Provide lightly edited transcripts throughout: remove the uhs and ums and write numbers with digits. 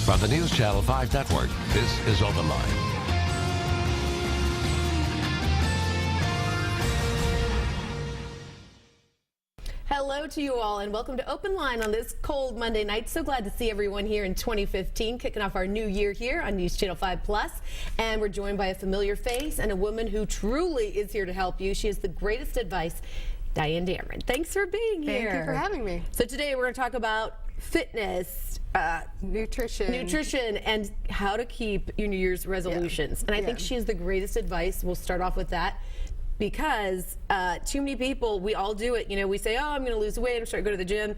From the News Channel 5 Network, this is OpenLine. Hello to you all and welcome to Open Line on this cold Monday night. So glad to see everyone here in 2015, kicking off our new year here on News Channel 5 Plus. And we're joined by a familiar face and a woman who truly is here to help you. She has the greatest advice, Dyan Damron. Thanks for being here. Thank you for having me. So today we're going to talk about fitness, nutrition, and how to keep your New Year's resolutions. And I think she has the greatest advice. We'll start off with that. Because too many people, we all do it. You know, we say, oh, I'm going to lose weight, I'm starting to go to the gym.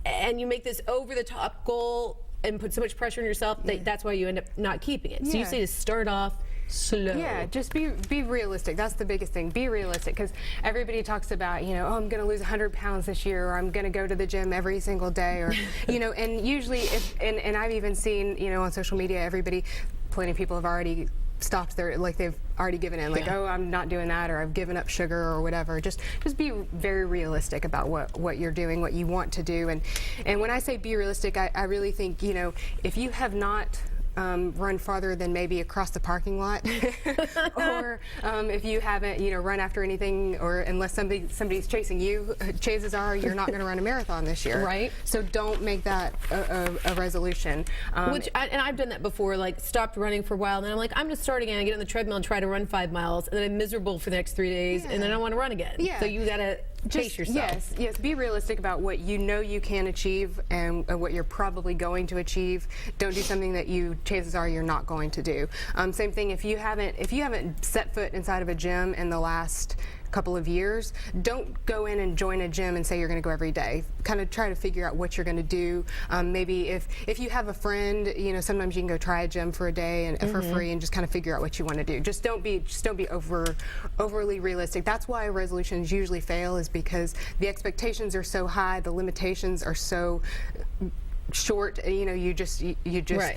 And you make this over-the-top goal and put so much pressure on yourself that that's why you end up not keeping it. So you say to start off slow. Yeah, just be realistic. That's the biggest thing. Be realistic, because everybody talks about, you know, oh, I'm going to lose 100 pounds this year, or I'm going to go to the gym every single day, or, you know, and usually, and I've even seen, you know, on social media, plenty of people have already stopped their, like they've already given in, like, oh, I'm not doing that, or I've given up sugar or whatever. Just be very realistic about what you're doing, what you want to do. And when I say be realistic, I really think, you know, if you have not run farther than maybe across the parking lot, or if you haven't, you know, run after anything, or unless somebody's chasing you, chances are you're not going to run a marathon this year. Right. So don't make that a resolution. And I've done that before, like stopped running for a while, and then I'm like, I'm going to start again. I get on the treadmill and try to run 5 miles, and then I'm miserable for the next 3 days, and then I want to run again. Yeah. So you got to pace yourself. Yes, be realistic about what you know you can achieve and what you're probably going to achieve. Don't do something that chances are you're not going to do. Same thing, if you haven't set foot inside of a gym in the last couple of years, don't go in and join a gym and say you're going to go every day. Kind of try to figure out what you're going to do. Maybe if you have a friend, you know, sometimes you can go try a gym for a day and for free, and just kind of figure out what you want to do. Just don't be overly realistic. That's why resolutions usually fail, is because the expectations are so high, the limitations are so short, you know, you just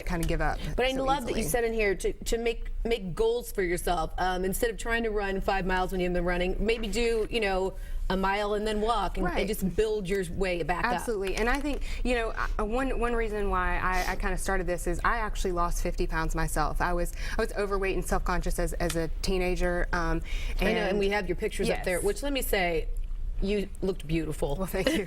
kind of give up. But I love that you said in here to make goals for yourself. Instead of trying to run 5 miles when you've been running, maybe do, you know, a mile and then walk, and just build your way back up. Absolutely. And I think, you know, one reason why I kind of started this is I actually lost 50 pounds myself. I was overweight and self-conscious as a teenager. I know, and we have your pictures up there, which, let me say, you looked beautiful. Well, thank you.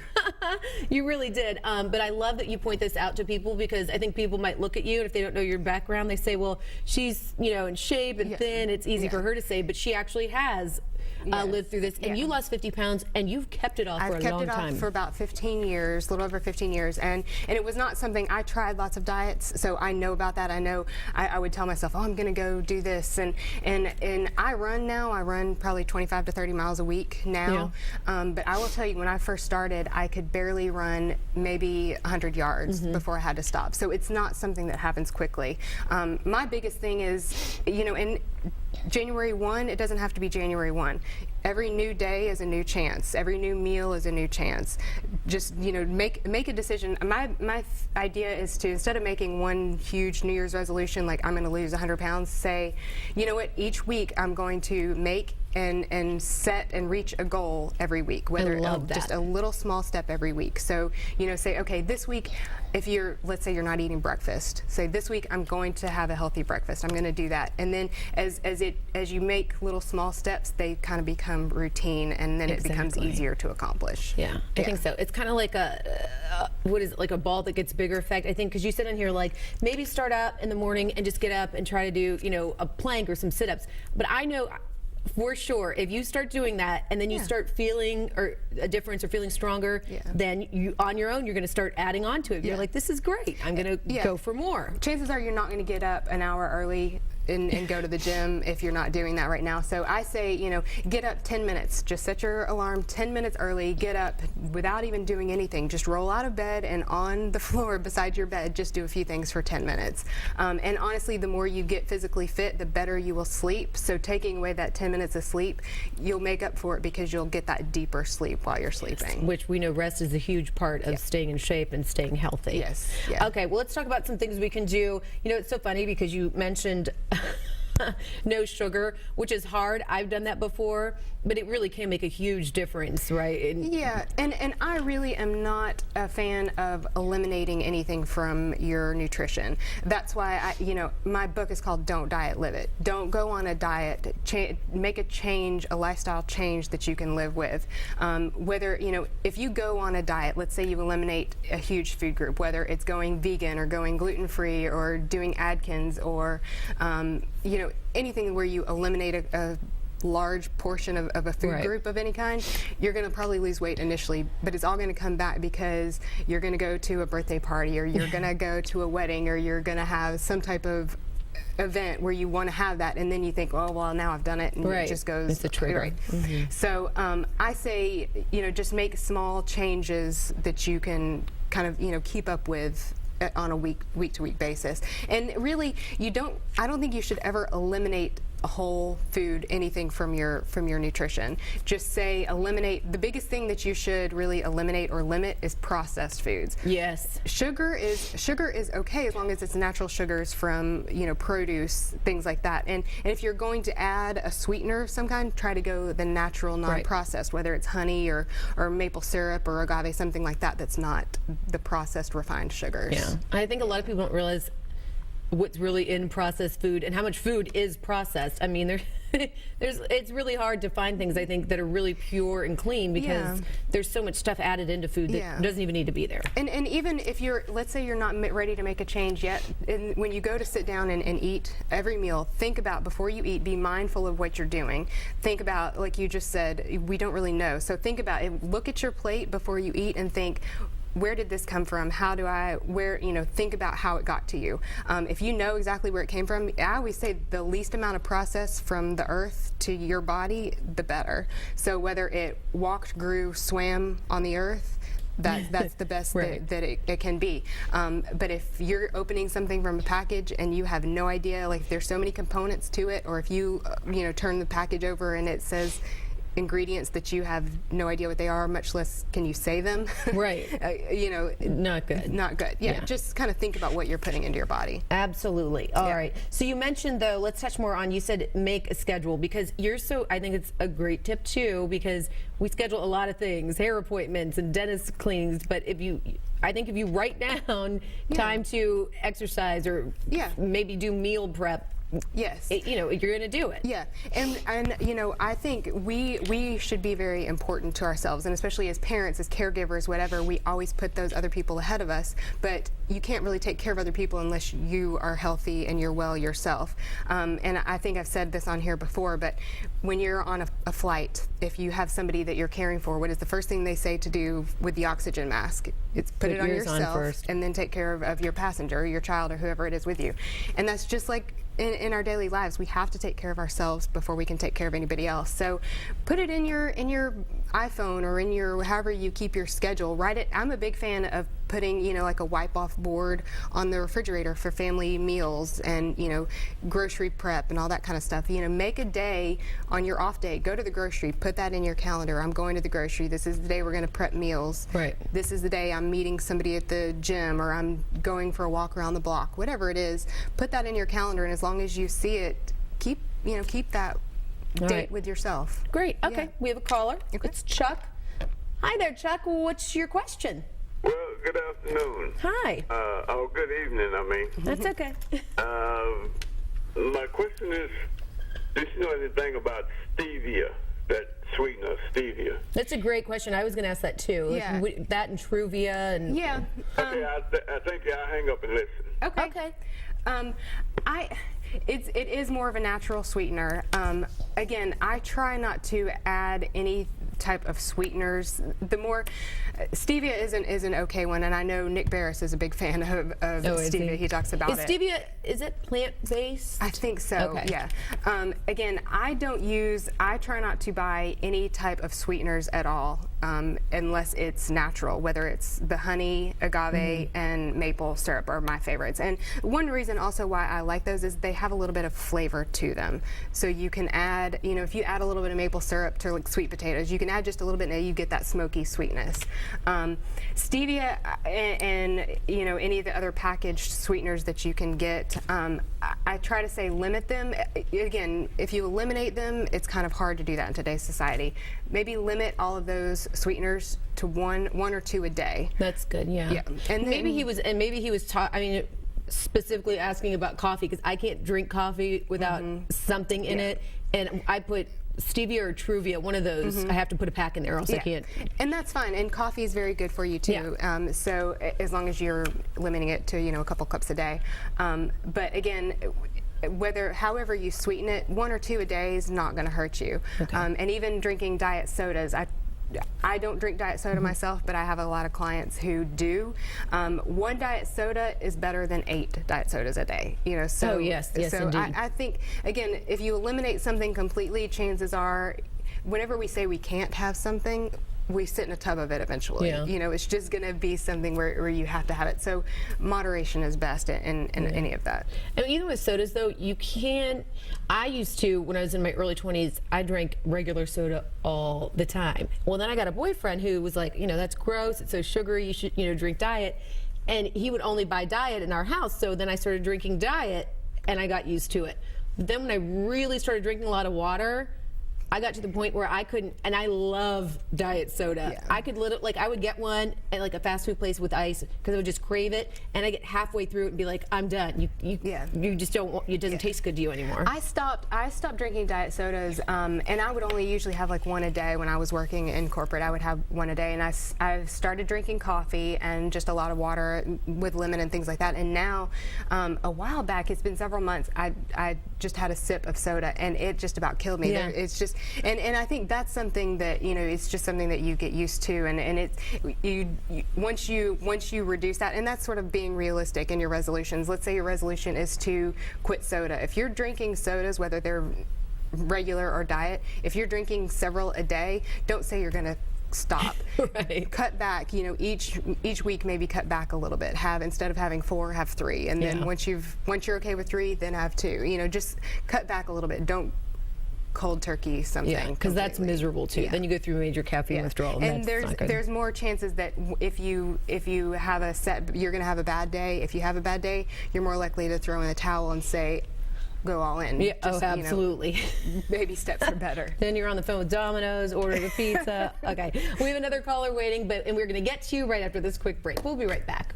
You really did. But I love that you point this out to people, because I think people might look at you, and if they don't know your background, they say, well, she's, you know, in shape and thin. It's easy for her to say, but she actually has lived through this. And you lost 50 pounds, and you've kept it off for a long time. I've kept it off for about 15 years, a little over 15 years. And it was not something, I tried lots of diets, so I know about that. I know I would tell myself, oh, I'm going to go do this. And I run now. I run probably 25 to 30 miles a week now. But I will tell you, when I first started, I could barely run maybe 100 yards before I had to stop. So it's not something that happens quickly. My biggest thing is, you know, in January 1, it doesn't have to be January 1. Every new day is a new chance. Every new meal is a new chance. Just, you know, make a decision. My idea is to, instead of making one huge New Year's resolution, like I'm going to lose 100 pounds, say, you know what, each week I'm going to make and set and reach a goal every week, whether just a little small step every week. So, you know, say, okay, this week, if let's say you're not eating breakfast, say this week I'm going to have a healthy breakfast. I'm going to do that. And then as you make little small steps, they kind of become routine, and then it becomes easier to accomplish. Yeah, I think so. It's kind of like what is it, like a ball that gets bigger effect, I think, because you said in here, like, maybe start out in the morning and just get up and try to do, you know, a plank or some sit-ups. But I know for sure, if you start doing that and then you start feeling a difference or feeling stronger, then you, on your own, you're going to start adding on to it. You're like, this is great. I'm going to go for more. Chances are you're not going to get up an hour early and go to the gym if you're not doing that right now. So I say, you know, get up 10 minutes. Just set your alarm 10 minutes early. Get up without even doing anything. Just roll out of bed, and on the floor beside your bed, just do a few things for 10 minutes. And honestly, the more you get physically fit, the better you will sleep. So taking away that 10 minutes of sleep, you'll make up for it, because you'll get that deeper sleep while you're sleeping. Which we know rest is a huge part of staying in shape and staying healthy. Yes. Okay, well, let's talk about some things we can do. You know, it's so funny because you mentioned no sugar, which is hard. I've done that before, but it really can make a huge difference, right? Yeah, and I really am not a fan of eliminating anything from your nutrition. That's why my book is called Don't Diet, Live It. Don't go on a diet. Make a change, a lifestyle change that you can live with. Whether, if you go on a diet, let's say you eliminate a huge food group, whether it's going vegan or going gluten-free or doing Atkins or, anything where you eliminate a large portion of a food group of any kind, you're going to probably lose weight initially, but it's all going to come back because you're going to go to a birthday party, or you're going to go to a wedding, or you're going to have some type of event where you want to have that, and then you think, oh well, now I've done it, and it just goes. It's a trigger. Right. So I say, just make small changes that you can kind of keep up with on a week to week basis. And really, I don't think you should ever eliminate a whole food, anything from your nutrition. Just say eliminate. The biggest thing that you should really eliminate or limit is processed foods. Yes. Sugar is okay as long as it's natural sugars from produce, things like that. And if you're going to add a sweetener of some kind, try to go the natural, non-processed, whether it's honey or maple syrup or agave, something like that. That's not the processed refined sugars. Yeah. I think a lot of people don't realize what's really in processed food and how much food is processed. I mean, it's really hard to find things, I think, that are really pure and clean because there's so much stuff added into food that doesn't even need to be there. And even if let's say you're not ready to make a change yet, and when you go to sit down and eat every meal, think about, before you eat, be mindful of what you're doing. Think about, like you just said, we don't really know. So think about it. Look at your plate before you eat and think, where did this come from? Think about how it got to you. If you know exactly where it came from, I always say the least amount of process from the earth to your body, the better. So whether it walked, grew, swam on the earth, that's the best that it can be. But if you're opening something from a package and you have no idea, like there's so many components to it, or if you turn the package over and it says ingredients that you have no idea what they are, much less can you say them. Right. Not good. Not good. Yeah. Just kind of think about what you're putting into your body. Absolutely. All right. So you mentioned, though, let's touch more on, you said make a schedule, because I think it's a great tip too, because we schedule a lot of things, hair appointments and dentist cleanings, but I think if you write down time to exercise or maybe do meal prep, yes, you're going to do it. Yeah, and I think we should be very important to ourselves, and especially as parents, as caregivers, whatever. We always put those other people ahead of us, but you can't really take care of other people unless you are healthy and you're well yourself. And I think I've said this on here before, but when you're on a flight, if you have somebody that you're caring for, what is the first thing they say to do with the oxygen mask? It's put it on yourself first, and then take care of your passenger, or your child, or whoever it is with you. And that's just like in our daily lives. We have to take care of ourselves before we can take care of anybody else. So put it in your iPhone or in your, however you keep your schedule. Write it. I'm a big fan of putting, like a wipe off board on the refrigerator for family meals and, grocery prep and all that kind of stuff. Make a day on your off day. Go to the grocery. Put that in your calendar. I'm going to the grocery. This is the day we're going to prep meals. Right. This is the day I'm meeting somebody at the gym, or I'm going for a walk around the block. Whatever it is, put that in your calendar, and as long as you see it, keep that date with yourself. Great. Okay. We have a caller. Okay. It's Chuck. Hi there, Chuck. What's your question? Well, good afternoon. Hi. Good evening, I mean. That's okay. My question is, do you know anything about stevia, that sweetener, stevia? That's a great question. I was going to ask that too. Yeah. That and Truvia and... Yeah. Okay, I think I'll hang up and listen. Okay. It is more of a natural sweetener. Again, I try not to add any type of sweeteners. The more stevia is an okay one, and I know Nick Barris is a big fan of stevia. He talks about it. Stevia, is it plant-based? I think so. Okay. Yeah. Again, I try not to buy any type of sweeteners at all. unless it's natural, whether it's the honey, agave, and maple syrup are my favorites. And one reason also why I like those is they have a little bit of flavor to them. So you can add, you know, if you add a little bit of maple syrup to like sweet potatoes, you can add just a little bit and you get that smoky sweetness. Stevia and you know, any of the other packaged sweeteners that you can get, I try to say limit them. Again, if you eliminate them, it's kind of hard to do that in today's society. Maybe limit all of those sweeteners to one or two a day. That's good. Yeah. Yeah. And maybe he was I mean, specifically asking about coffee, because I can't drink coffee without something in it, and I put Stevia or Truvia, one of those. I have to put a pack in there, or else I can't. And that's fine. And coffee is very good for you too. So as long as you're limiting it to, you know, a couple cups a day. But again, however you sweeten it, one or two a day is not going to hurt you. And even drinking diet sodas, I don't drink diet soda myself, but I have a lot of clients who do. One diet soda is better than 8 diet sodas a day. You know, so yes, so indeed. I think, again, if you eliminate something completely, chances are, whenever we say we can't have something, we sit in a tub of it eventually. You know, it's just going to be something where you have to have it. So moderation is best in any of that. And even with sodas, though, you can. I used to, when I was in my early 20s, I drank regular soda all the time. Well, then I got a boyfriend who was like, you know, that's gross. It's so sugary. You should, you know, drink diet. And he would only buy diet in our house. So then I started drinking diet, and I got used to it. But then when I really started drinking a lot of water, I got to the point where I couldn't, and I love diet soda. I could literally, like, I would get one at like a fast food place with ice because I would just crave it, and I get halfway through it and be like, I'm done. You just don't. It doesn't taste good to you anymore. I stopped drinking diet sodas, and I would only usually have like one a day when I was working in corporate. I would have one a day, and I started drinking coffee and just a lot of water with lemon and things like that. And now, a while back, it's been several months, I just had a sip of soda, and it just about killed me. It's just. And I think that's something that, you know, it's just something that you get used to, and it's once you reduce that, and that's sort of being realistic in your resolutions. Let's say your resolution is to quit soda. If you're drinking sodas, whether they're regular or diet, if you're drinking several a day, don't say you're going to stop. Cut back, you know, each week maybe cut back a little bit. Instead of having 4, have 3, and then once you're okay with 3, then have 2. You know, just cut back a little bit. Don't cold turkey something, because that's miserable too. Then you go through major caffeine withdrawal, and there's more chances that if you have you're going to have a bad day. If you have a bad day, you're more likely to throw in the towel and say, go all in. Just, absolutely. You know, baby steps are better. Then you're on the phone with Domino's, order the pizza. Okay, we have another caller waiting, and we're going to get to you right after this quick break. We'll be right back.